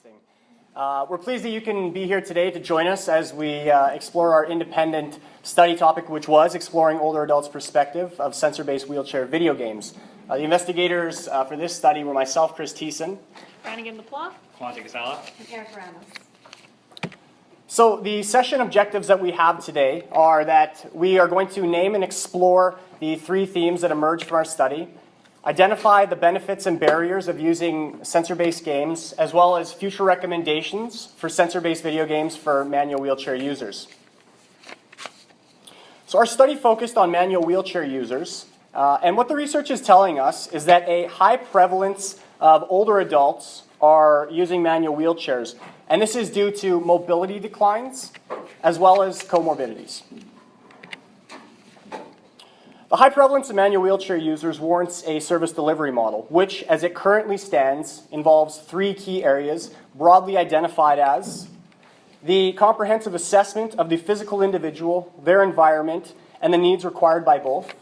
Interesting. We're pleased that you can be here today to join us as we explore our independent study topic, which was exploring older adults' perspective of sensor-based wheelchair video games. The investigators for this study were myself, Chris Thiessen, Brannigan LaPlaw, Quanti Casala, and Eric Ramos. So the session objectives that we have today are that we are going to name and explore the three themes that emerged from our study, identify the benefits and barriers of using sensor-based games, as well as future recommendations for sensor-based video games for manual wheelchair users. So our study focused on manual wheelchair users, and what the research is telling us is that a high prevalence of older adults are using manual wheelchairs, and this is due to mobility declines as well as comorbidities. The high prevalence of manual wheelchair users warrants a service delivery model, which, as it currently stands, involves three key areas, broadly identified as the comprehensive assessment of the physical individual, their environment, and the needs required by both.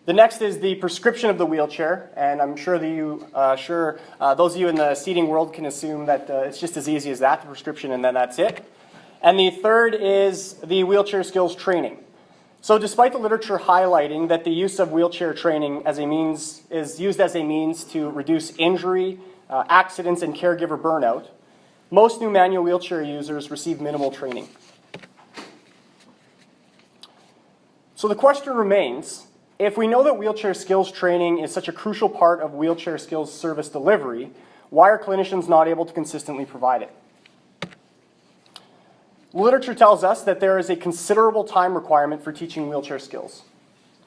The next is the prescription of the wheelchair, and I'm sure that those of you in the seating world can assume that it's just as easy as that, the prescription, and then that's it. And the third is the wheelchair skills training. So despite the literature highlighting that the use of wheelchair training is used as a means to reduce injury, accidents, and caregiver burnout, most new manual wheelchair users receive minimal training. So the question remains, if we know that wheelchair skills training is such a crucial part of wheelchair skills service delivery, why are clinicians not able to consistently provide it? Literature tells us that there is a considerable time requirement for teaching wheelchair skills.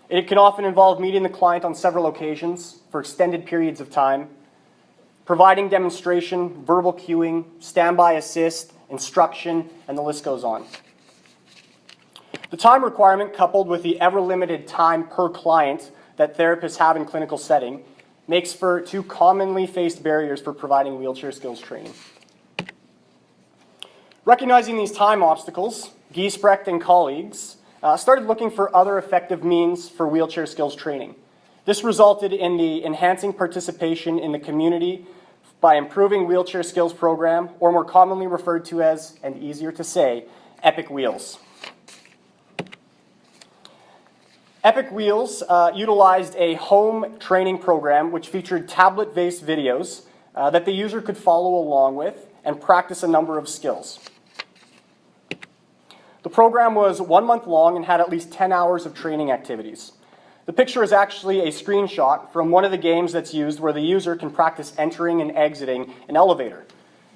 It can often involve meeting the client on several occasions for extended periods of time, providing demonstration, verbal cueing, standby assist, instruction, and the list goes on. The time requirement, coupled with the ever-limited time per client that therapists have in clinical setting, makes for two commonly faced barriers for providing wheelchair skills training. Recognizing these time obstacles, Giesbrecht and colleagues started looking for other effective means for wheelchair skills training. This resulted in the enhancing participation in the community by improving wheelchair skills program, or more commonly referred to as, and easier to say, Epic Wheels. Epic Wheels utilized a home training program which featured tablet-based videos that the user could follow along with and practice a number of skills. The program was 1 month long and had at least 10 hours of training activities. The picture is actually a screenshot from one of the games that's used where the user can practice entering and exiting an elevator.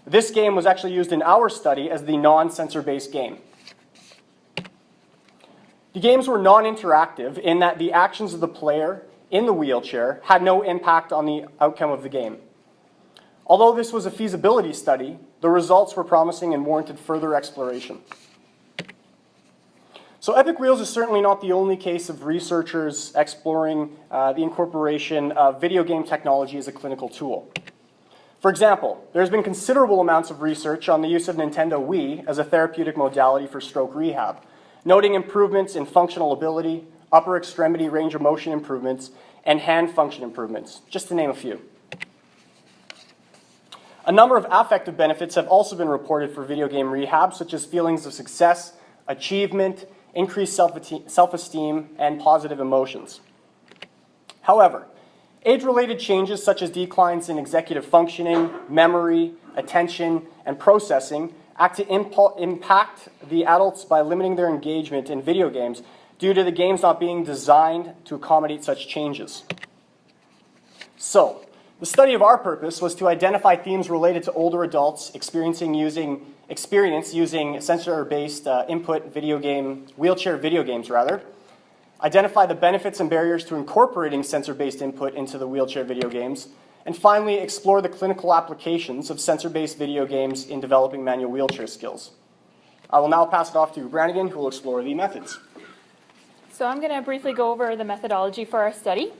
This game was actually used in our study as the non-sensor-based game. The games were non-interactive in that the actions of the player in the wheelchair had no impact on the outcome of the game. Although this was a feasibility study, the results were promising and warranted further exploration. So Epic Wheels is certainly not the only case of researchers exploring the incorporation of video game technology as a clinical tool. For example, there's been considerable amounts of research on the use of Nintendo Wii as a therapeutic modality for stroke rehab, noting improvements in functional ability, upper extremity range of motion improvements, and hand function improvements, just to name a few. A number of affective benefits have also been reported for video game rehab, such as feelings of success, achievement, increased self-esteem, and positive emotions. However, age-related changes such as declines in executive functioning, memory, attention, and processing act to impact the adults by limiting their engagement in video games due to the games not being designed to accommodate such changes. So, the study of our purpose was to identify themes related to older adults experiencing using sensor-based wheelchair video games, identify the benefits and barriers to incorporating sensor-based input into the wheelchair video games, and finally explore the clinical applications of sensor-based video games in developing manual wheelchair skills. I will now pass it off to Brannigan, who will explore the methods. So I'm going to briefly go over the methodology for our study.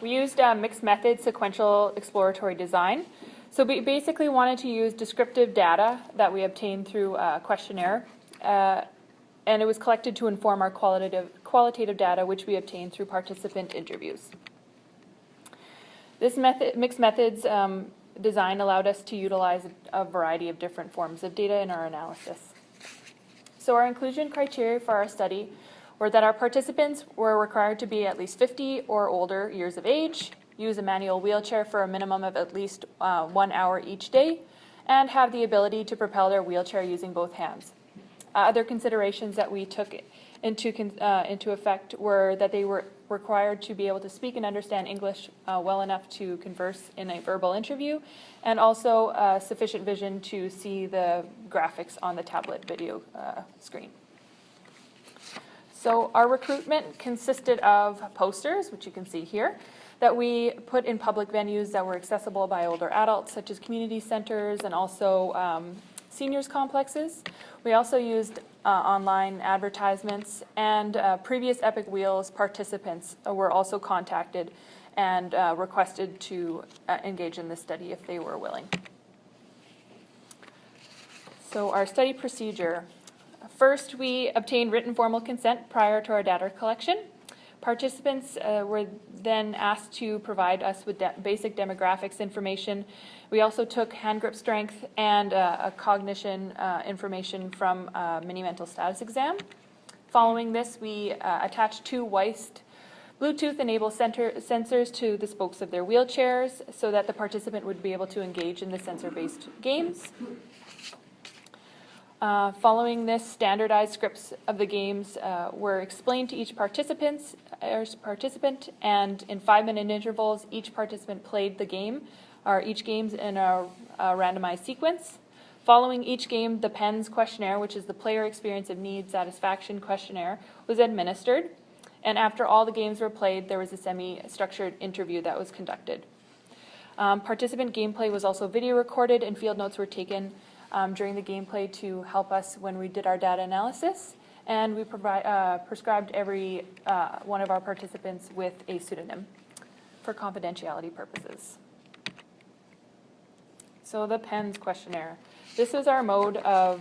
We used mixed method sequential exploratory design. So we basically wanted to use descriptive data that we obtained through a questionnaire, and it was collected to inform our qualitative data, which we obtained through participant interviews. This mixed methods design allowed us to utilize a variety of different forms of data in our analysis. So our inclusion criteria for our study were that our participants were required to be at least 50 or older years of age, use a manual wheelchair for a minimum of at least 1 hour each day, and have the ability to propel their wheelchair using both hands. Other considerations that we took into effect were that they were required to be able to speak and understand English well enough to converse in a verbal interview, and also sufficient vision to see the graphics on the tablet video screen. So our recruitment consisted of posters, which you can see here, that we put in public venues that were accessible by older adults, such as community centers and also seniors complexes. We also used online advertisements, and previous Epic Wheels participants were also contacted and requested to engage in this study if they were willing. So our study procedure. First, we obtained written formal consent prior to our data collection. Participants were then asked to provide us with basic demographics information. We also took hand grip strength and a cognition information from a mini mental status exam. Following this, we attached 2 WIST Bluetooth-enabled sensors to the spokes of their wheelchairs so that the participant would be able to engage in the sensor-based games. Following this, standardized scripts of the games were explained to each participant, and in 5-minute intervals, each participant played the game, or each games in a randomized sequence. Following each game, the PENS questionnaire, which is the Player Experience of Need Satisfaction questionnaire, was administered. And after all the games were played, there was a semi-structured interview that was conducted. Participant gameplay was also video recorded, and field notes were taken during the gameplay to help us when we did our data analysis, and we prescribed every one of our participants with a pseudonym for confidentiality purposes. So the PENS questionnaire. This is our mode of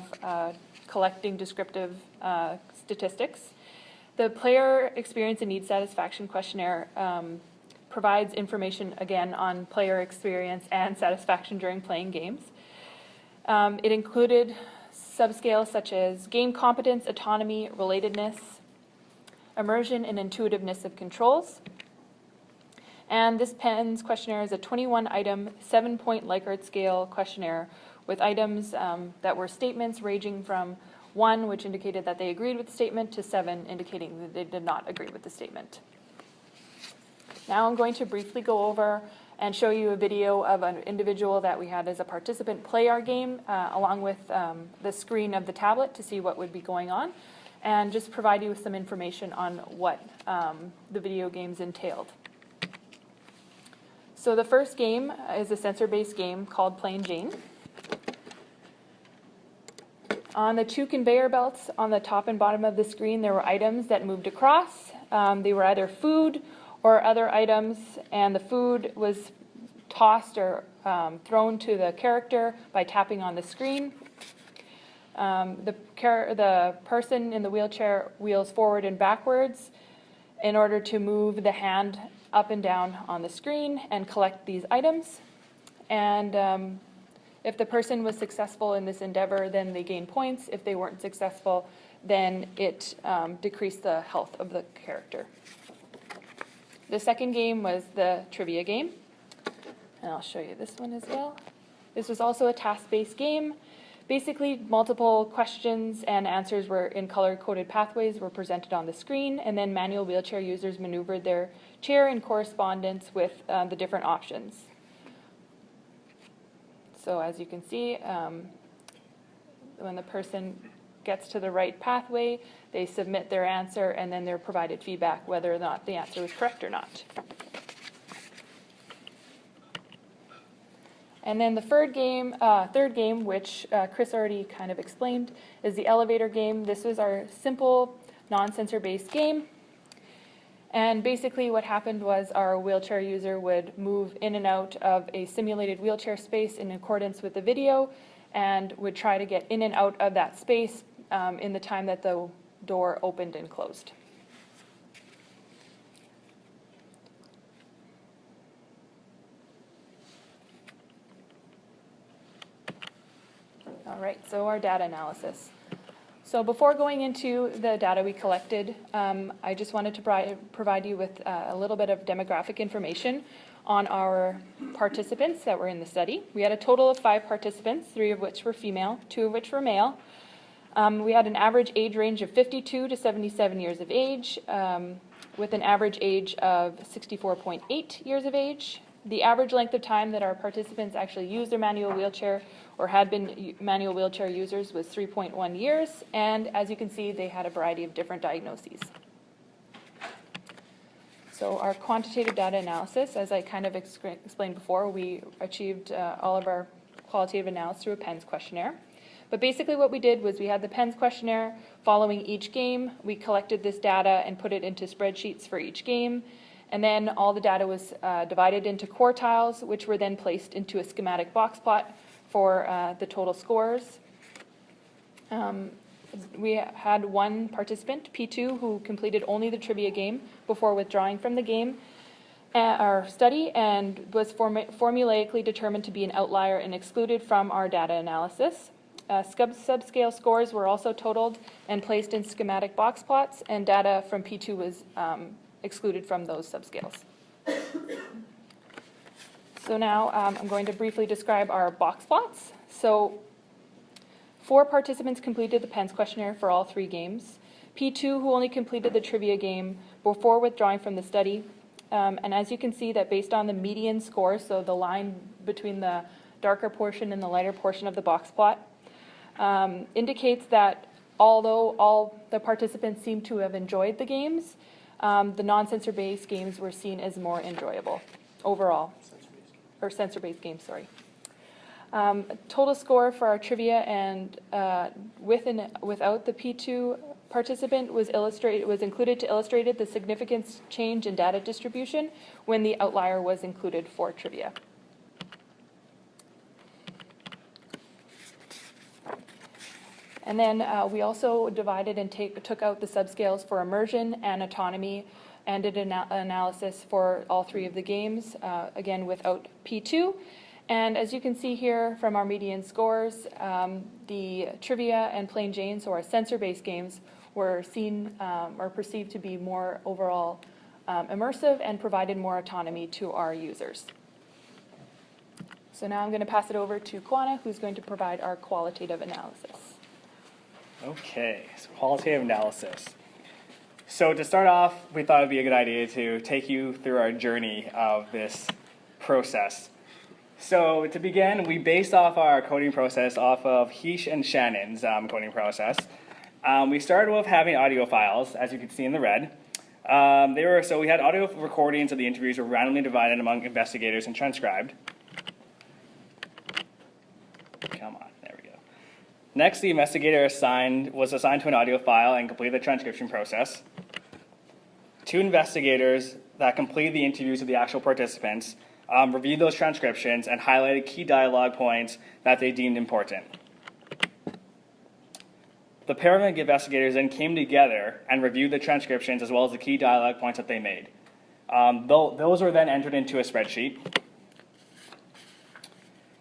collecting descriptive statistics. The Player Experience and Need Satisfaction questionnaire provides information, again, on player experience and satisfaction during playing games. It included subscales such as game competence, autonomy, relatedness, immersion, and intuitiveness of controls. And this PENS questionnaire is a 21-item, 7-point Likert scale questionnaire with items that were statements ranging from 1, which indicated that they agreed with the statement, to 7, indicating that they did not agree with the statement. Now I'm going to briefly go over and show you a video of an individual that we had as a participant play our game along with the screen of the tablet to see what would be going on, and just provide you with some information on what the video games entailed. So the first game is a sensor-based game called Plain Jane. On the 2 conveyor belts on the top and bottom of the screen, there were items that moved across. They were either food or other items, and the food was tossed or thrown to the character by tapping on the screen. The person in the wheelchair wheels forward and backwards in order to move the hand up and down on the screen and collect these items. And if the person was successful in this endeavor, then they gained points. If they weren't successful, then it decreased the health of the character. The second game was the trivia game, and I'll show you this one as well. This was also a task-based game. Basically, multiple questions and answers were in color-coded pathways were presented on the screen, and then manual wheelchair users maneuvered their chair in correspondence with the different options. So as you can see, when the person gets to the right pathway, they submit their answer, and then they're provided feedback whether or not the answer was correct or not. And then the third game, which Chris already kind of explained, is the elevator game. This was our simple, non-sensor-based game. And basically what happened was our wheelchair user would move in and out of a simulated wheelchair space in accordance with the video, and would try to get in and out of that space in the time that the door opened and closed. All right, so our data analysis. So before going into the data we collected, I just wanted to provide you with a little bit of demographic information on our participants that were in the study. We had a total of 5 participants, 3 of which were female, 2 of which were male. We had an average age range of 52 to 77 years of age, with an average age of 64.8 years of age. The average length of time that our participants actually used their manual wheelchair or had been manual wheelchair users was 3.1 years, and as you can see, they had a variety of different diagnoses. So our quantitative data analysis, as I kind of explained before, we achieved all of our qualitative analysis through a PENS questionnaire. But basically what we did was we had the PENS questionnaire following each game. We collected this data and put it into spreadsheets for each game. And then all the data was divided into quartiles, which were then placed into a schematic box plot for the total scores. We had one participant, P2, who completed only the trivia game before withdrawing from the game, our study, and was formulaically determined to be an outlier and excluded from our data analysis. Subscale scores were also totaled and placed in schematic box plots, and data from P2 was excluded from those subscales. So now I'm going to briefly describe our box plots. So 4 participants completed the PENS questionnaire for all 3 games. P2, who only completed the trivia game before withdrawing from the study. And as you can see that based on the median score, so the line between the darker portion and the lighter portion of the box plot, indicates that although all the participants seem to have enjoyed the games, the non-sensor-based games were seen as more enjoyable overall. Or sensor-based games, sorry. Total score for our trivia and with and without the P2 participant was included to illustrate the significant change in data distribution when the outlier was included for trivia. And then we also divided and took out the subscales for immersion and autonomy and did an analysis for all 3 of the games, again without P2. And as you can see here from our median scores, the trivia and plain Jane, so our sensor-based games, were seen or perceived to be more overall immersive and provided more autonomy to our users. So now I'm going to pass it over to Kwana, who's going to provide our qualitative analysis. Okay, so qualitative analysis. So to start off, we thought it would be a good idea to take you through our journey of this process. So to begin, we based off our coding process off of Heish and Shannon's coding process. We started with having audio files, as you can see in the red. So we had audio recordings of the interviews were randomly divided among investigators and transcribed. Come on, there we go. Next, the investigator was assigned to an audio file and completed the transcription process. 2 investigators that completed the interviews of the actual participants reviewed those transcriptions and highlighted key dialogue points that they deemed important. The pair of investigators then came together and reviewed the transcriptions as well as the key dialogue points that they made. Those were then entered into a spreadsheet.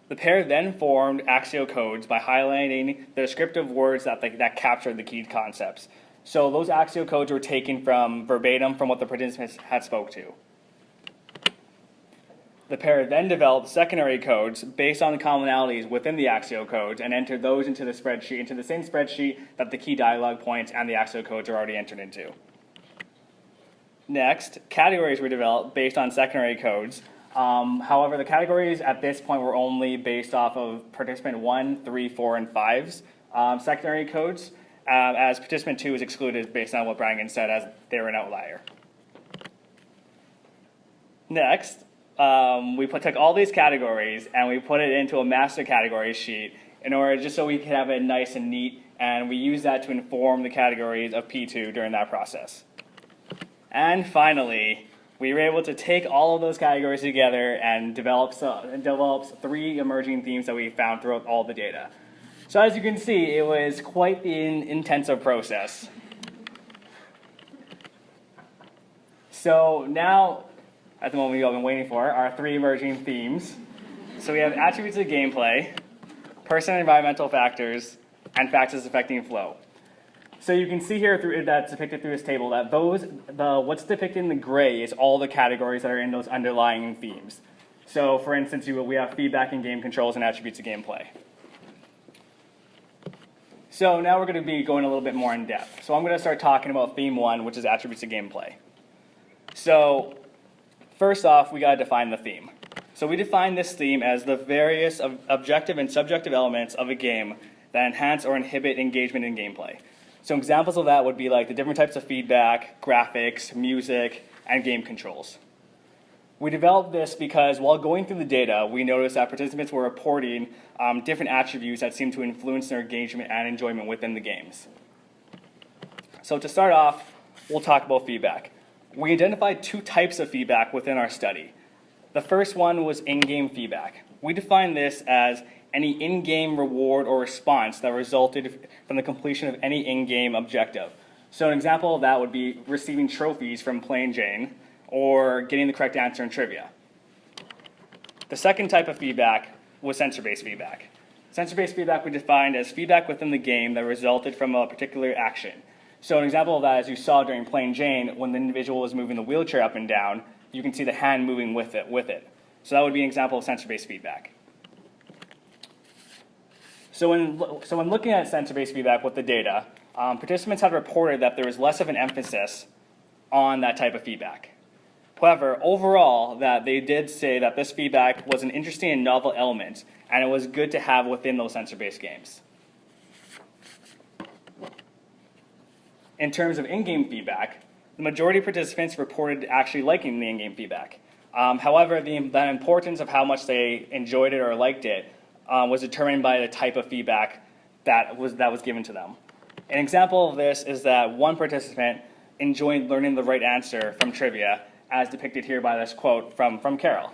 The pair then formed axio codes by highlighting the descriptive words that captured the key concepts. So those axio codes were taken from verbatim from what the participants had spoke to. The pair then developed secondary codes based on the commonalities within the axio codes and entered those into the same spreadsheet that the key dialogue points and the axio codes are already entered into. Next, categories were developed based on secondary codes. However, the categories at this point were only based off of participant 1, 3, 4, and 5's secondary codes, as participant 2 was excluded based on what Brannigan said as they were an outlier. Next, we took all these categories and we put it into a master category sheet in order just so we could have it nice and neat, and we used that to inform the categories of P2 during that process. And finally, we were able to take all of those categories together and develop 3 emerging themes that we found throughout all the data. So as you can see, it was quite the intensive process. So now, at the moment we've all been waiting for, our 3 emerging themes. So we have attributes of gameplay, person and environmental factors, and factors affecting flow. So you can see here that's depicted through this table that what's depicted in the gray is all the categories that are in those underlying themes. So for instance, we have feedback and game controls and attributes of gameplay. So now we're going to be going a little bit more in depth. So I'm going to start talking about theme 1, which is attributes of gameplay. So first off, we got to define the theme. So we define this theme as the various objective and subjective elements of a game that enhance or inhibit engagement in gameplay. So examples of that would be like the different types of feedback, graphics, music, and game controls. We developed this because while going through the data, we noticed that participants were reporting different attributes that seemed to influence their engagement and enjoyment within the games. So to start off, we'll talk about feedback. We identified 2 types of feedback within our study. The first one was in-game feedback. We defined this as any in-game reward or response that resulted from the completion of any in-game objective. So an example of that would be receiving trophies from playing Jane or getting the correct answer in trivia. The second type of feedback was sensor-based feedback. Sensor-based feedback we defined as feedback within the game that resulted from a particular action. So an example of that, as you saw during playing Jane, when the individual was moving the wheelchair up and down, you can see the hand moving with it. So that would be an example of sensor-based feedback. So when looking at sensor-based feedback with the data, participants had reported that there was less of an emphasis on that type of feedback. However, overall, that they did say that this feedback was an interesting and novel element, and it was good to have within those sensor-based games. In terms of in-game feedback, the majority of participants reported actually liking the in-game feedback. However, the importance of how much they enjoyed it or liked it was determined by the type of feedback that was given to them. An example of this is that one participant enjoyed learning the right answer from trivia, as depicted here by this quote from Carol.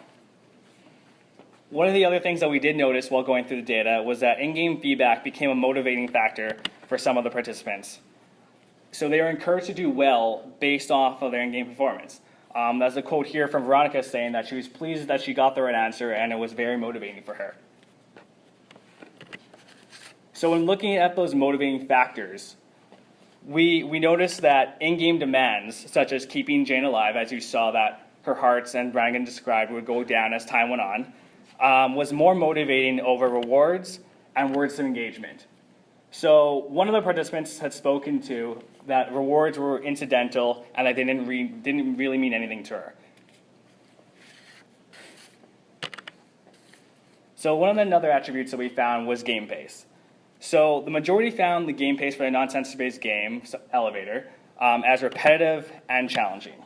One of the other things that we did notice while going through the data was that in-game feedback became a motivating factor for some of the participants. So they were encouraged to do well based off of their in-game performance. There's a quote here from Veronica saying that she was pleased that she got the right answer and it was very motivating for her. So when looking at those motivating factors, we noticed that in-game demands, such as keeping Jane alive, as you saw that her hearts and Brannigan described would go down as time went on, was more motivating over rewards and words of engagement. So one of the participants had spoken to that rewards were incidental and that they didn't really mean anything to her. So one of the other attributes that we found was game pace. So the majority found the game pace for a non-sensor-based game, Elevator, as repetitive and challenging.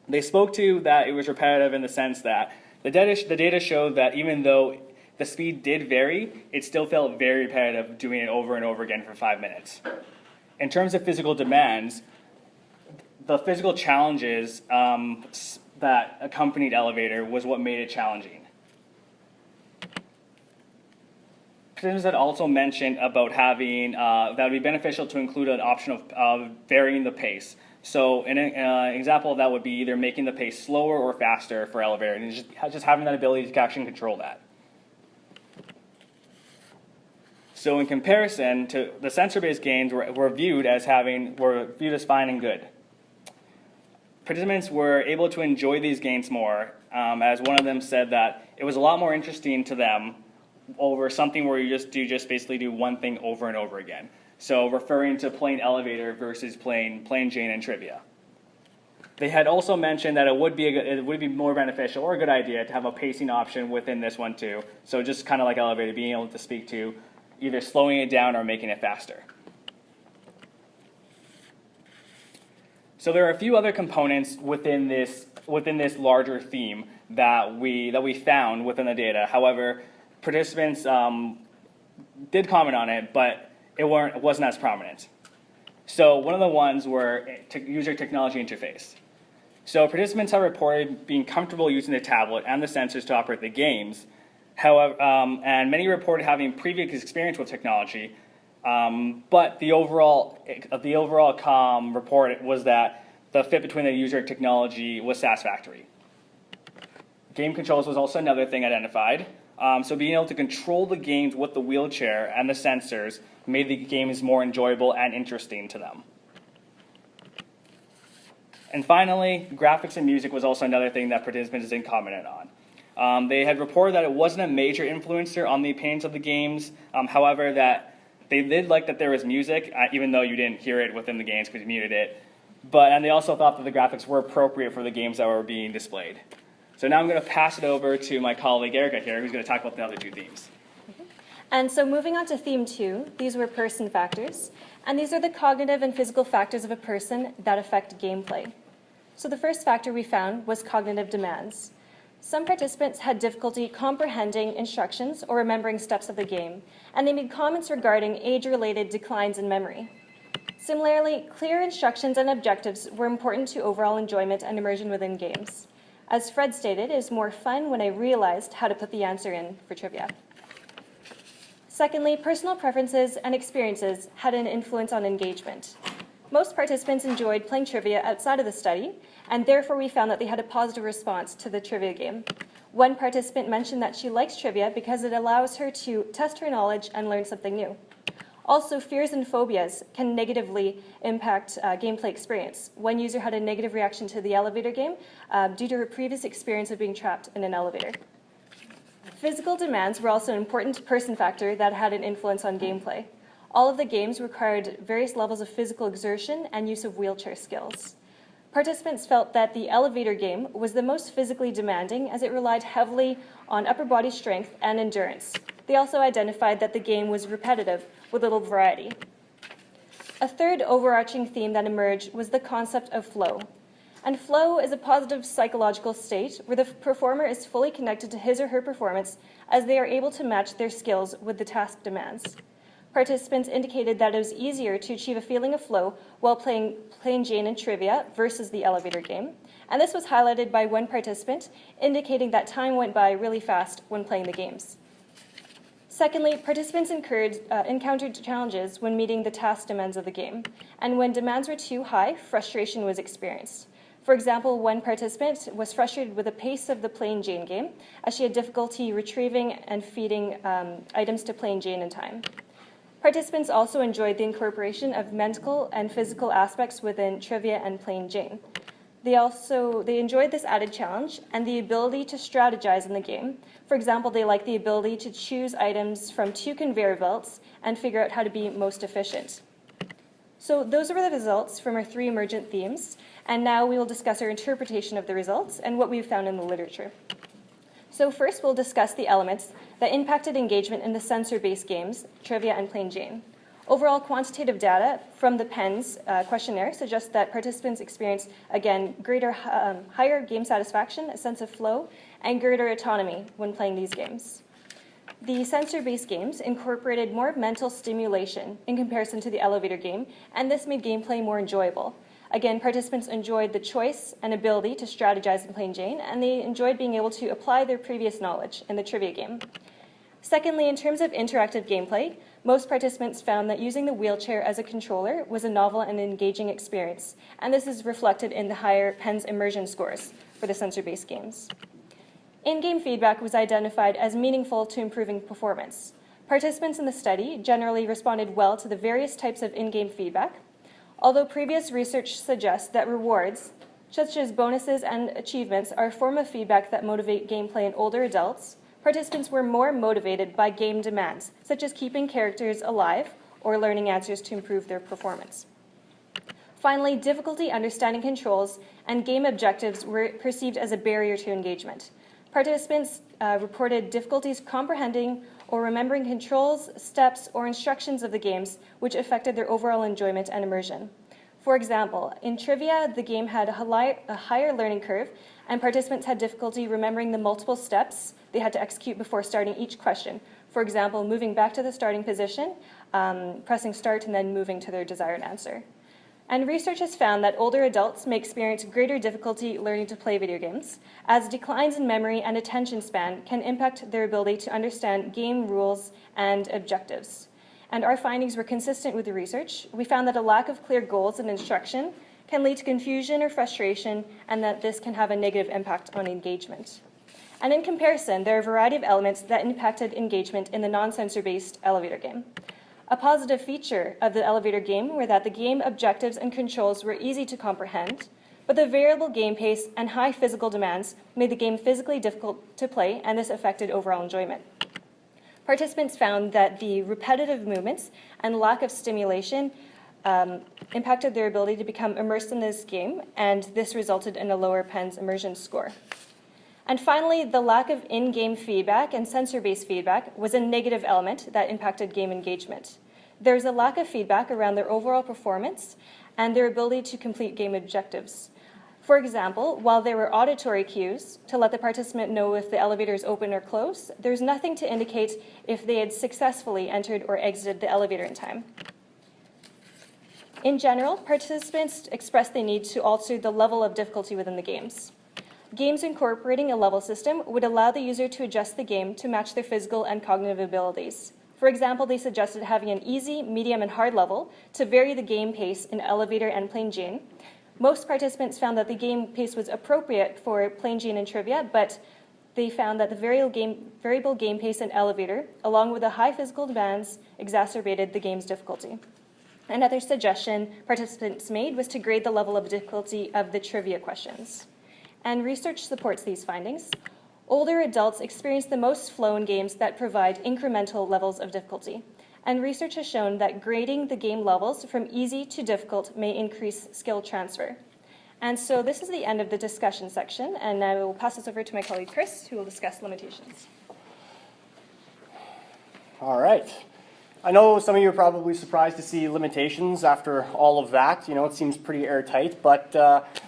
They spoke to that it was repetitive in the sense that the data showed that even though the speed did vary, it still felt very repetitive doing it over and over again for 5 minutes. In terms of physical demands, the physical challenges that accompanied Elevator was what made it challenging. Participants had also mentioned about having that would be beneficial to include an option of varying the pace. So an example of that would be either making the pace slower or faster for Elevator, and just having that ability to actually control that. So in comparison to the sensor-based games were viewed as fine and good. Participants were able to enjoy these games more, as one of them said that it was a lot more interesting to them over something where you just basically do one thing over and over again. So referring to playing Elevator versus playing Jane and Trivia. They had also mentioned that it would be more beneficial or a good idea to have a pacing option within this one too. So just kind of like Elevator, being able to speak to either slowing it down or making it faster. So there are a few other components within this larger theme that we found within the data. However, participants did comment on it, but it wasn't as prominent. So one of the ones were user technology interface. So participants have reported being comfortable using the tablet and the sensors to operate the games. However, and many reported having previous experience with technology, but the overall report was that the fit between the user and technology was satisfactory. Game controls was also another thing identified. So being able to control the games with the wheelchair and the sensors made the games more enjoyable and interesting to them. And finally, graphics and music was also another thing that participants didn't comment on. They had reported that it wasn't a major influencer on the opinions of the games, however, that they did like that there was music, even though you didn't hear it within the games because you muted it. And they also thought that the graphics were appropriate for the games that were being displayed. So now I'm going to pass it over to my colleague Erica here, who's going to talk about the other two themes. And so moving on to theme 2, these were person factors. And these are the cognitive and physical factors of a person that affect gameplay. So the first factor we found was cognitive demands. Some participants had difficulty comprehending instructions or remembering steps of the game, and they made comments regarding age-related declines in memory. Similarly, clear instructions and objectives were important to overall enjoyment and immersion within games. As Fred stated, it was more fun when I realized how to put the answer in for trivia. Secondly, personal preferences and experiences had an influence on engagement. Most participants enjoyed playing trivia outside of the study, and therefore we found that they had a positive response to the trivia game. One participant mentioned that she likes trivia because it allows her to test her knowledge and learn something new. Also, fears and phobias can negatively impact gameplay experience. One user had a negative reaction to the elevator game due to her previous experience of being trapped in an elevator. Physical demands were also an important person factor that had an influence on gameplay. All of the games required various levels of physical exertion and use of wheelchair skills. Participants felt that the elevator game was the most physically demanding as it relied heavily on upper body strength and endurance. They also identified that the game was repetitive with little variety. A third overarching theme that emerged was the concept of flow. And flow is a positive psychological state where the performer is fully connected to his or her performance as they are able to match their skills with the task demands. Participants indicated that it was easier to achieve a feeling of flow while playing Plain Jane and Trivia versus the elevator game. And this was highlighted by one participant indicating that time went by really fast when playing the games. Secondly, participants encountered challenges when meeting the task demands of the game. And when demands were too high, frustration was experienced. For example, one participant was frustrated with the pace of the Plain Jane game as she had difficulty retrieving and feeding items to Plain Jane in time. Participants also enjoyed the incorporation of mental and physical aspects within Trivia and Plain Jane. They enjoyed this added challenge and the ability to strategize in the game. For example, they liked the ability to choose items from 2 conveyor belts and figure out how to be most efficient. So those were the results from our 3 emergent themes, and now we will discuss our interpretation of the results and what we've found in the literature. So first, we'll discuss the elements that impacted engagement in the sensor-based games, Trivia and Plain Jane. Overall quantitative data from the PENS questionnaire suggests that participants experience, again, higher game satisfaction, a sense of flow, and greater autonomy when playing these games. The sensor-based games incorporated more mental stimulation in comparison to the elevator game, and this made gameplay more enjoyable. Again, participants enjoyed the choice and ability to strategize in Plain Jane, and they enjoyed being able to apply their previous knowledge in the trivia game. Secondly, in terms of interactive gameplay, most participants found that using the wheelchair as a controller was a novel and engaging experience, and this is reflected in the higher PENS immersion scores for the sensor-based games. In-game feedback was identified as meaningful to improving performance. Participants in the study generally responded well to the various types of in-game feedback, although previous research suggests that rewards, such as bonuses and achievements, are a form of feedback that motivate gameplay in older adults. Participants were more motivated by game demands, such as keeping characters alive or learning answers to improve their performance. Finally, difficulty understanding controls and game objectives were perceived as a barrier to engagement. Participants reported difficulties comprehending or remembering controls, steps, or instructions of the games, which affected their overall enjoyment and immersion. For example, in Trivia, the game had a higher learning curve, and participants had difficulty remembering the multiple steps they had to execute before starting each question. For example, moving back to the starting position, pressing start, and then moving to their desired answer. And research has found that older adults may experience greater difficulty learning to play video games, as declines in memory and attention span can impact their ability to understand game rules and objectives. And our findings were consistent with the research. We found that a lack of clear goals and instruction can lead to confusion or frustration, and that this can have a negative impact on engagement. And in comparison, there are a variety of elements that impacted engagement in the non-sensor-based elevator game. A positive feature of the elevator game were that the game objectives and controls were easy to comprehend, but the variable game pace and high physical demands made the game physically difficult to play, and this affected overall enjoyment. Participants found that the repetitive movements and lack of stimulation impacted their ability to become immersed in this game, and this resulted in a lower PENS immersion score. And finally, the lack of in-game feedback and sensor-based feedback was a negative element that impacted game engagement. There was a lack of feedback around their overall performance and their ability to complete game objectives. For example, while there were auditory cues to let the participant know if the elevator is open or closed, there's nothing to indicate if they had successfully entered or exited the elevator in time. In general, participants expressed the need to alter the level of difficulty within the games. Games incorporating a level system would allow the user to adjust the game to match their physical and cognitive abilities. For example, they suggested having an easy, medium, and hard level to vary the game pace in elevator and plain Jane. Most participants found that the game pace was appropriate for plain Jane and trivia, but they found that the variable game pace in elevator, along with the high physical demands, exacerbated the game's difficulty. Another suggestion participants made was to grade the level of difficulty of the trivia questions. And research supports these findings. Older adults experience the most flow in games that provide incremental levels of difficulty. And research has shown that grading the game levels from easy to difficult may increase skill transfer. And so this is the end of the discussion section, and I will pass this over to my colleague Chris, who will discuss limitations. All right. I know some of you are probably surprised to see limitations after all of that. You know, it seems pretty airtight, but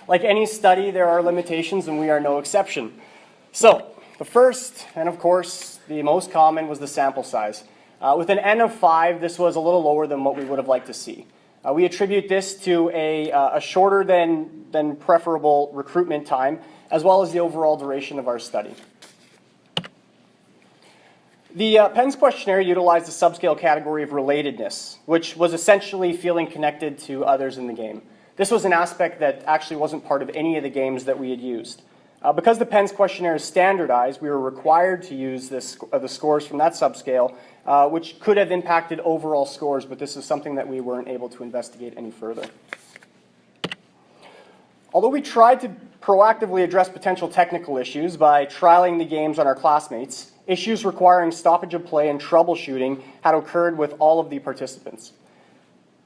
like any study, there are limitations, and we are no exception. So the first, and of course the most common, was the sample size. With an N of 5, this was a little lower than what we would have liked to see. We attribute this to a shorter than preferable recruitment time, as well as the overall duration of our study. The PENS questionnaire utilized the subscale category of relatedness, which was essentially feeling connected to others in the game. This was an aspect that actually wasn't part of any of the games that we had used. Because the PENS questionnaire is standardized, we were required to use the scores from that subscale, which could have impacted overall scores, but this is something that we weren't able to investigate any further. Although we tried to proactively address potential technical issues by trialing the games on our classmates, issues requiring stoppage of play and troubleshooting had occurred with all of the participants.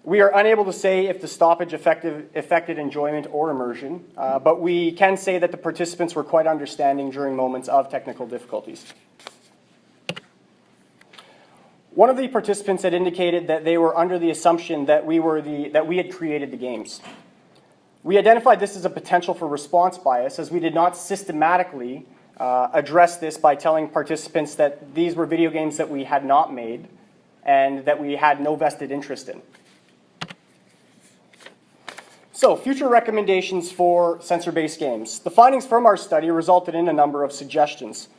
We are unable to say if the stoppage affected enjoyment or immersion, but we can say that the participants were quite understanding during moments of technical difficulties. One of the participants had indicated that they were under the assumption that we had created the games. We identified this as a potential for response bias, as we did not systematically address this by telling participants that these were video games that we had not made and that we had no vested interest in. So, future recommendations for sensor-based games. The findings from our study resulted in a number of suggestions.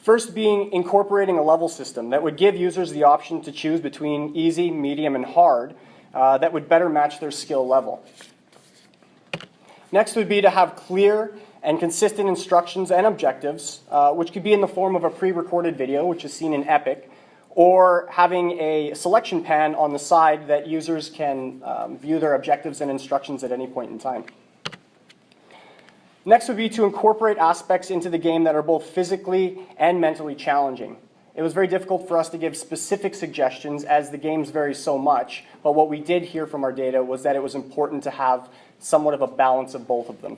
First being incorporating a level system that would give users the option to choose between easy, medium, and hard that would better match their skill level. Next would be to have clear and consistent instructions and objectives, which could be in the form of a pre-recorded video, which is seen in Epic, or having a selection pan on the side that users can view their objectives and instructions at any point in time. Next would be to incorporate aspects into the game that are both physically and mentally challenging. It was very difficult for us to give specific suggestions as the games vary so much, but what we did hear from our data was that it was important to have somewhat of a balance of both of them.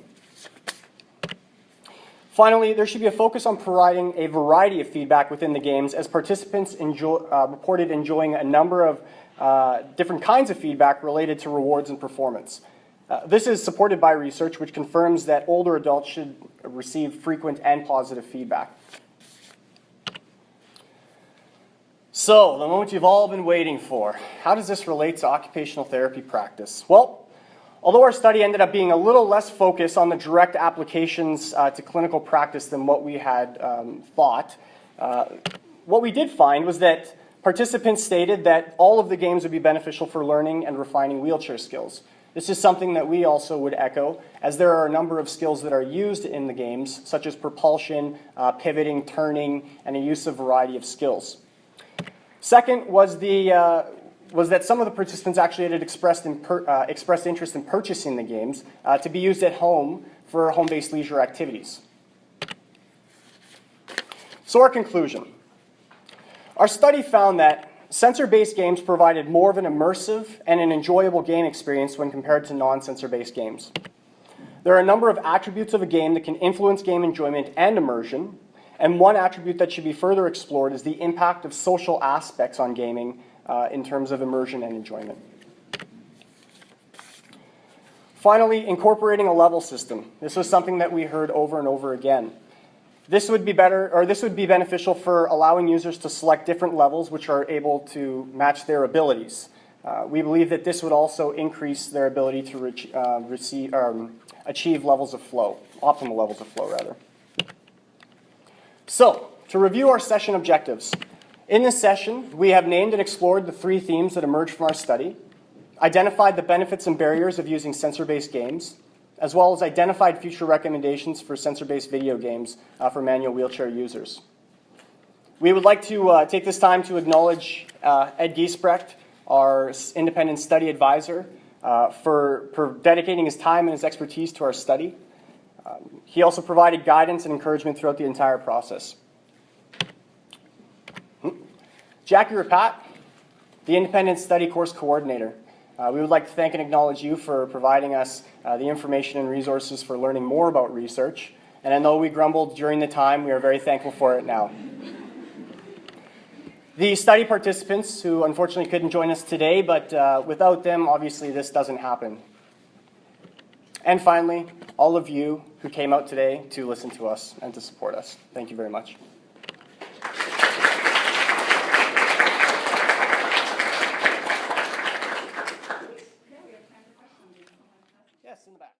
Finally, there should be a focus on providing a variety of feedback within the games, as participants reported enjoying a number of different kinds of feedback related to rewards and performance. This is supported by research which confirms that older adults should receive frequent and positive feedback. So, the moment you've all been waiting for. How does this relate to occupational therapy practice? Well, although our study ended up being a little less focused on the direct applications to clinical practice than what we had thought, what we did find was that participants stated that all of the games would be beneficial for learning and refining wheelchair skills. This is something that we also would echo, as there are a number of skills that are used in the games, such as propulsion, pivoting, turning, and a use of a variety of skills. Second was that some of the participants actually had expressed interest in purchasing the games to be used at home for home-based leisure activities. So our conclusion. Our study found that sensor-based games provided more of an immersive and an enjoyable game experience when compared to non-sensor-based games. There are a number of attributes of a game that can influence game enjoyment and immersion, and one attribute that should be further explored is the impact of social aspects on gaming in terms of immersion and enjoyment. Finally, incorporating a level system. This was something that we heard over and over again. This would be beneficial for allowing users to select different levels which are able to match their abilities. We believe that this would also increase their ability to achieve levels of flow, optimal levels of flow rather. So, to review our session objectives. In this session, we have named and explored the 3 themes that emerged from our study, identified the benefits and barriers of using sensor-based games, as well as identified future recommendations for sensor-based video games for manual wheelchair users. We would like to take this time to acknowledge Ed Giesbrecht, our independent study advisor, for dedicating his time and his expertise to our study. He also provided guidance and encouragement throughout the entire process. Jackie Rapat, the independent study course coordinator. We would like to thank and acknowledge you for providing us the information and resources for learning more about research. And I know we grumbled during the time, we are very thankful for it now. The study participants, who unfortunately couldn't join us today, but without them, obviously this doesn't happen. And finally, all of you who came out today to listen to us and to support us. Thank you very much. Yes, in the back.